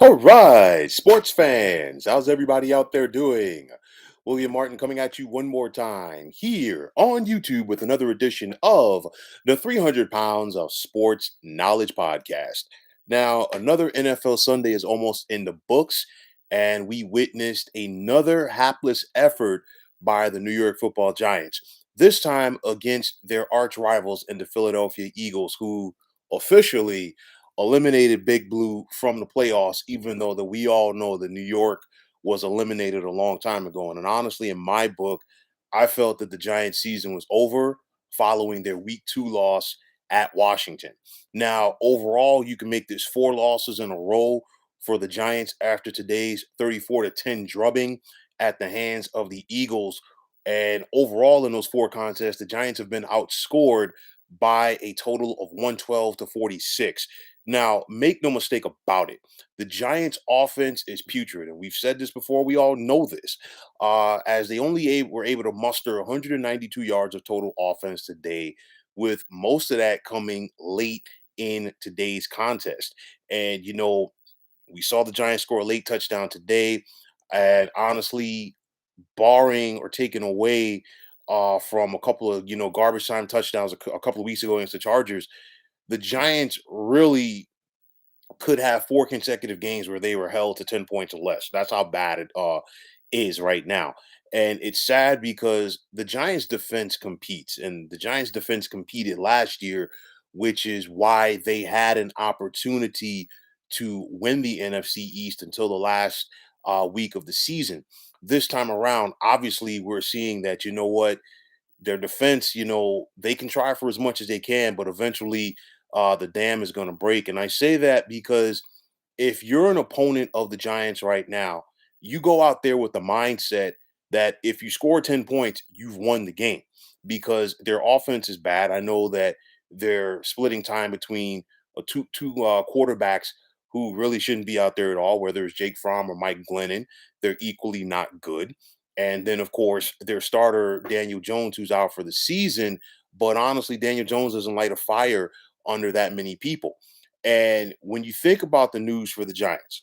All right, sports fans, how's everybody out there doing? William Martin coming at you one more time here on YouTube with another edition of the 300 Pounds of Sports Knowledge Podcast. Now, another NFL Sunday is almost in the books, and we witnessed another hapless effort by the New York football Giants, this time against their arch rivals in the Philadelphia Eagles, who officially eliminated Big Blue from the playoffs, even though that we all know that New York was eliminated a long time ago. And honestly, in my book, I felt that the Giants season was over following their week 2 loss at Washington. Now, overall, you can make this 4 losses in a row for the Giants after today's 34-10 drubbing at the hands of the Eagles. And overall, in those 4 contests, the Giants have been outscored by a total of 112 to 46. Now, make no mistake about it. The Giants' offense is putrid, and we've said this before. We all know this, as they were able to muster 192 yards of total offense today, with most of that coming late in today's contest. And we saw the Giants score a late touchdown today, and honestly, barring or taking away from a couple of garbage time touchdowns a couple of weeks ago against the Chargers, the Giants really could have 4 consecutive games where they were held to 10 points or less. That's how bad it is right now. And it's sad because the Giants defense competes, and the Giants defense competed last year, which is why they had an opportunity to win the NFC East until the last week of the season. This time around, obviously, we're seeing that, their defense, they can try for as much as they can, but eventually the dam is going to break. And I say that because if you're an opponent of the Giants right now, you go out there with the mindset that if you score 10 points, you've won the game because their offense is bad. I know that they're splitting time between two quarterbacks who really shouldn't be out there at all, whether it's Jake Fromm or Mike Glennon. They're equally not good. And then, of course, their starter, Daniel Jones, who's out for the season. But honestly, Daniel Jones doesn't light a fire under that many people. And when you think about the news for the Giants,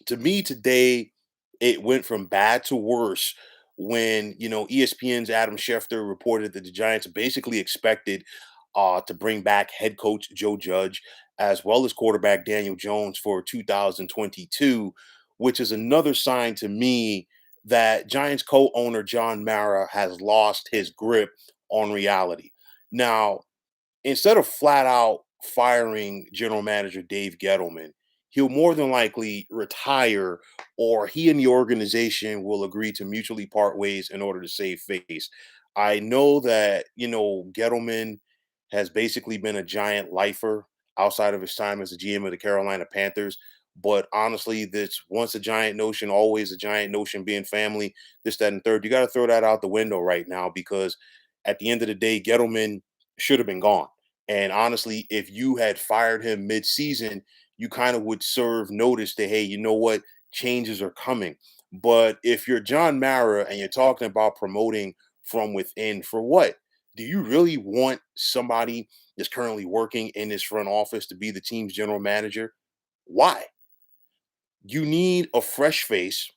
to me today, it went from bad to worse when ESPN's Adam Schefter reported that the Giants basically expected to bring back head coach Joe Judge as well as quarterback Daniel Jones for 2022, which is another sign to me that Giants co-owner John Mara has lost his grip on reality. Now, instead of flat out firing general manager Dave Gettleman, he'll more than likely retire, or he and the organization will agree to mutually part ways in order to save face. I know that, Gettleman has basically been a giant lifer outside of his time as the GM of the Carolina Panthers. But honestly, this once a giant notion, always a giant notion being family, this, that, and third. You got to throw that out the window right now because at the end of the day, Gettleman should have been gone. And honestly, if you had fired him mid-season, you kind of would serve notice that, hey, you know what, changes are coming. But if you're John Mara and you're talking about promoting from within, for what? Do you really want somebody that's currently working in this front office to be the team's general manager? Why? You need a fresh face.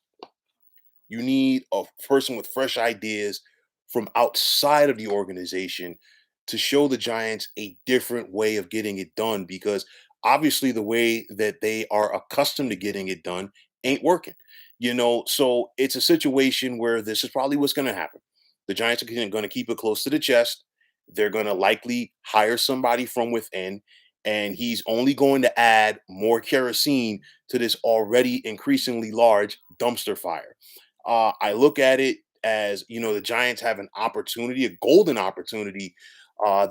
You need a person with fresh ideas from outside of the organization to show the Giants a different way of getting it done because obviously the way that they are accustomed to getting it done ain't working. So it's a situation where this is probably what's going to happen. The Giants are going to keep it close to the chest. They're going to likely hire somebody from within, and he's only going to add more kerosene to this already increasingly large dumpster fire. I look at it as the Giants have an opportunity, a golden opportunity,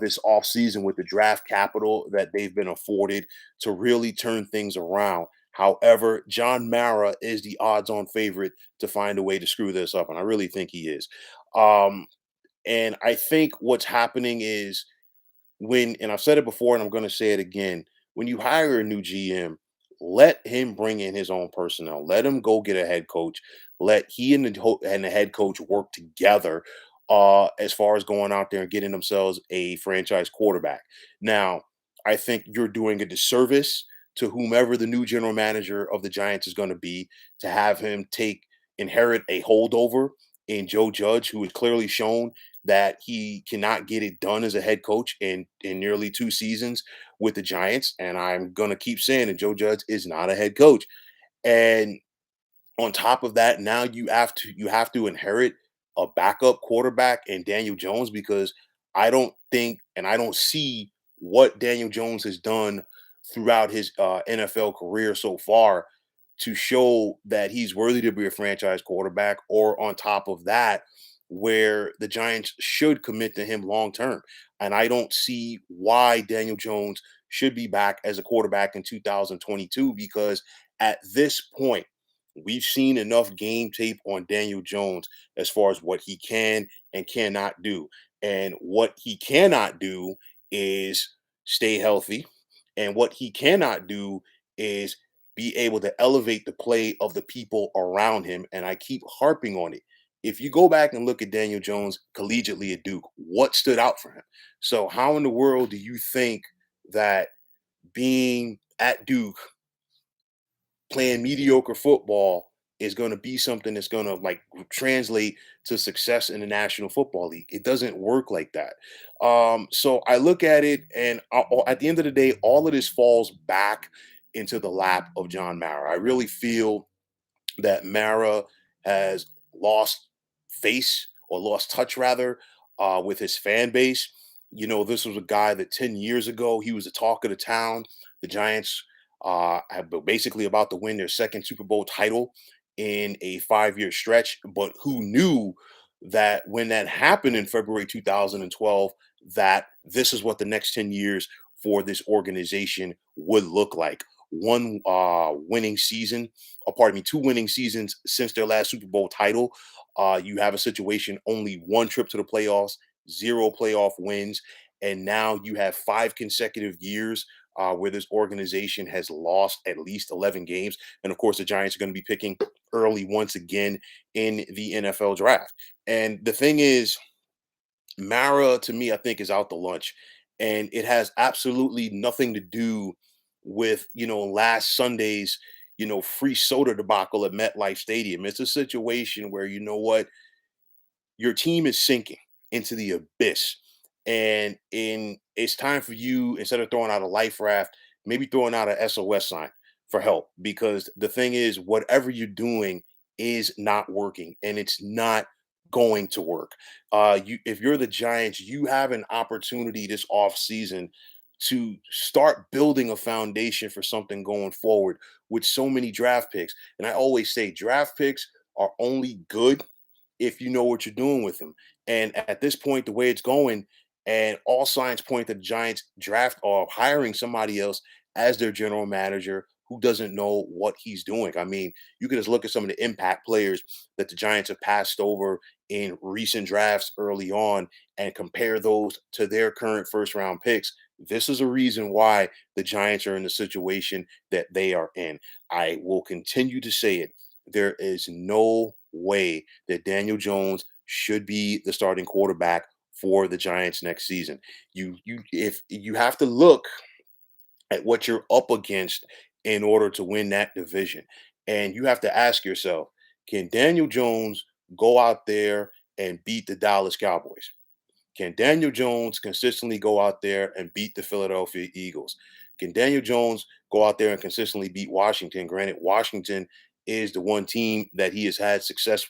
this offseason with the draft capital that they've been afforded to really turn things around. However, John Mara is the odds-on favorite to find a way to screw this up, and I really think he is. Um, and I think what's happening is and I've said it before and I'm going to say it again, when you hire a new GM, let him bring in his own personnel. Let him go get a head coach. Let he and the head coach work together as far as going out there and getting themselves a franchise quarterback. Now, I think you're doing a disservice to whomever the new general manager of the Giants is going to be, to have him inherit a holdover in Joe Judge, who has clearly shown that he cannot get it done as a head coach in nearly 2 seasons with the Giants. And I'm gonna keep saying that Joe Judge is not a head coach. And on top of that, now you have to inherit a backup quarterback in Daniel Jones, because I don't think and I don't see what Daniel Jones has done throughout his NFL career so far to show that he's worthy to be a franchise quarterback, or on top of that, where the Giants should commit to him long term. And I don't see why Daniel Jones should be back as a quarterback in 2022, because at this point, we've seen enough game tape on Daniel Jones as far as what he can and cannot do. And what he cannot do is stay healthy. And what he cannot do is be able to elevate the play of the people around him. And I keep harping on it. If you go back and look at Daniel Jones collegiately at Duke, what stood out for him? So, how in the world do you think that being at Duke playing mediocre football is going to be something that's going to like translate to success in the National Football League? It doesn't work like that. So I look at it, and at the end of the day, all of this falls back into the lap of John Mara. I really feel that Mara has lost face, or lost touch rather, with his fan base. This was a guy that 10 years ago, he was the talk of the town. The Giants have been basically about to win their second Super Bowl title in a 5-year stretch. But who knew that when that happened in February 2012, that this is what the next 10 years for this organization would look like? One winning season, or pardon me, 2 winning seasons since their last Super Bowl title. You have a situation, only one trip to the playoffs, zero playoff wins, and now you have 5 consecutive years where this organization has lost at least 11 games. And of course, the Giants are going to be picking early once again in the NFL draft. And the thing is, Mara, to me, I think, is out to lunch, and it has absolutely nothing to do with last Sunday's free soda debacle at MetLife Stadium. It's a situation where, you know what, your team is sinking into the abyss, and it's time for you, instead of throwing out a life raft, maybe throwing out a SOS sign for help, because the thing is, whatever you're doing is not working, and it's not going to work. If you're the Giants, you have an opportunity this off season to start building a foundation for something going forward with so many draft picks. And I always say draft picks are only good if you know what you're doing with them. And at this point, the way it's going, and all signs point that the Giants draft or hiring somebody else as their general manager who doesn't know what he's doing. I mean, you can just look at some of the impact players that the Giants have passed over in recent drafts early on and compare those to their current first round picks. This is a reason why the Giants are in the situation that they are in. I will continue to say it. There is no way that Daniel Jones should be the starting quarterback for the Giants next season. If you have to look at what you're up against in order to win that division, and you have to ask yourself, can Daniel Jones go out there and beat the Dallas Cowboys? Can Daniel Jones consistently go out there and beat the Philadelphia Eagles? Can Daniel Jones go out there and consistently beat Washington? Granted, Washington is the one team that he has had success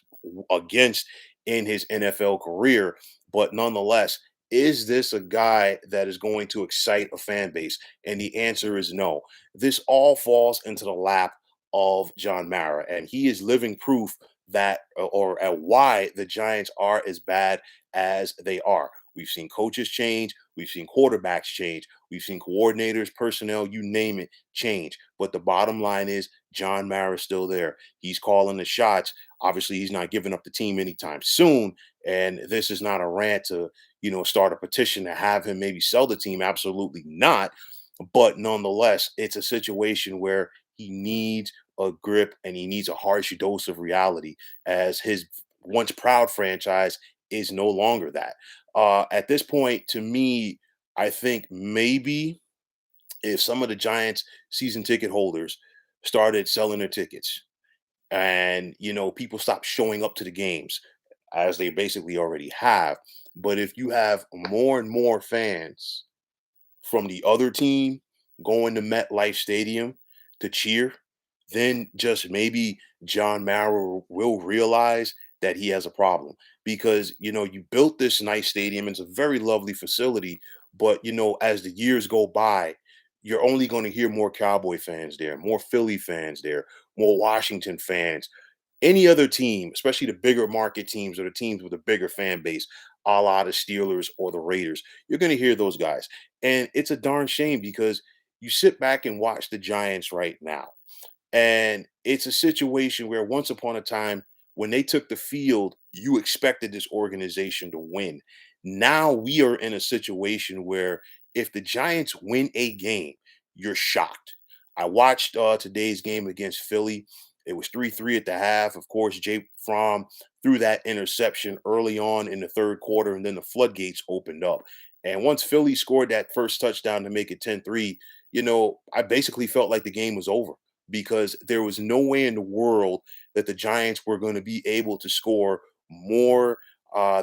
against in his NFL career, but nonetheless, is this a guy that is going to excite a fan base? And the answer is no. This all falls into the lap of John Mara, and he is living proof that, or why the Giants are as bad as they are. We've seen coaches change, we've seen quarterbacks change, we've seen coordinators, personnel, you name it, change. But the bottom line is John Mara is still there. He's calling the shots. Obviously, he's not giving up the team anytime soon. And this is not a rant to, start a petition to have him maybe sell the team. Absolutely not. But nonetheless, it's a situation where he needs a grip and he needs a harsh dose of reality, as his once proud franchise is no longer that. At this point, to me, I think maybe if some of the Giants season ticket holders started selling their tickets and people stopped showing up to the games as they basically already have. But if you have more and more fans from the other team going to MetLife Stadium to cheer, then just maybe John Mara will realize that he has a problem, because you built this nice stadium. It's a very lovely facility, but as the years go by, you're only going to hear more Cowboy fans there, more Philly fans there, more Washington fans, any other team, especially the bigger market teams or the teams with a bigger fan base, a la the Steelers or the Raiders. You're going to hear those guys. And it's a darn shame, because you sit back and watch the Giants right now. And it's a situation where once upon a time, when they took the field, you expected this organization to win. Now we are in a situation where if the Giants win a game, you're shocked. I watched today's game against Philly. It was 3-3 at the half. Of course, Jake Fromm threw that interception early on in the third quarter, and then the floodgates opened up. And once Philly scored that first touchdown to make it 10-3, I basically felt like the game was over, because there was no way in the world that the Giants were going to be able to score more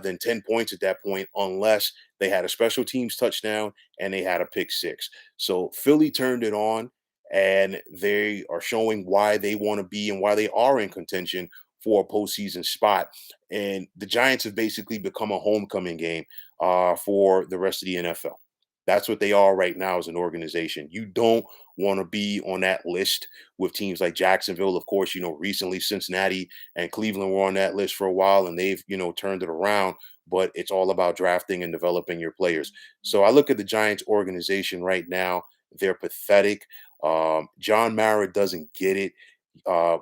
than 10 points at that point, unless they had a special teams touchdown and they had a pick six. So Philly turned it on, and they are showing why they want to be and why they are in contention for a postseason spot. And the Giants have basically become a homecoming game for the rest of the NFL. That's what they are right now as an organization. You don't want to be on that list with teams like Jacksonville. Of course, recently Cincinnati and Cleveland were on that list for a while, and they've, turned it around. But it's all about drafting and developing your players. So I look at the Giants organization right now. They're pathetic. John Mara doesn't get it.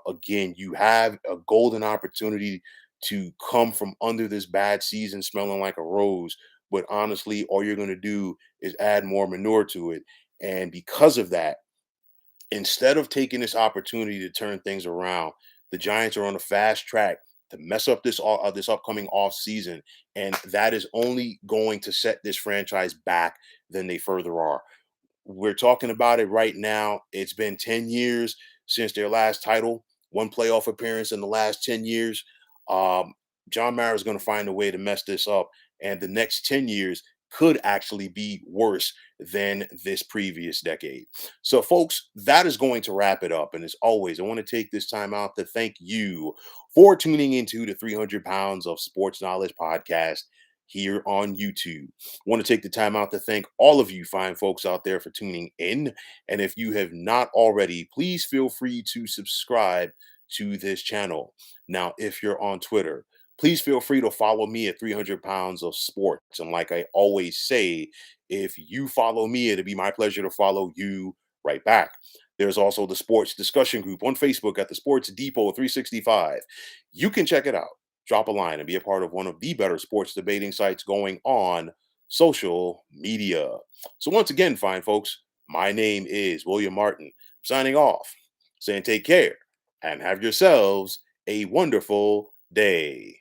Again, you have a golden opportunity to come from under this bad season smelling like a rose. But honestly, all you're going to do is add more manure to it. And because of that, instead of taking this opportunity to turn things around, the Giants are on a fast track to mess up this upcoming off season, and that is only going to set this franchise back than they further are. We're talking about it right now. It's been 10 years since their last title, one playoff appearance in the last 10 years. Um, John Mara is going to find a way to mess this up, and the next 10 years could actually be worse than this previous decade. So, folks, that is going to wrap it up. And as always, I want to take this time out to thank you for tuning into the 300 Pounds of Sports Knowledge podcast here on YouTube. Want to take the time out to thank all of you fine folks out there for tuning in. And if you have not already, please feel free to subscribe to this channel. Now, if you're on Twitter, please feel free to follow me at 300 Pounds of Sports. And like I always say, if you follow me, it'll be my pleasure to follow you right back. There's also the sports discussion group on Facebook at the Sports Depot 365. You can check it out, drop a line, and be a part of one of the better sports debating sites going on social media. So, once again, fine folks, my name is William Martin, signing off, saying take care and have yourselves a wonderful day.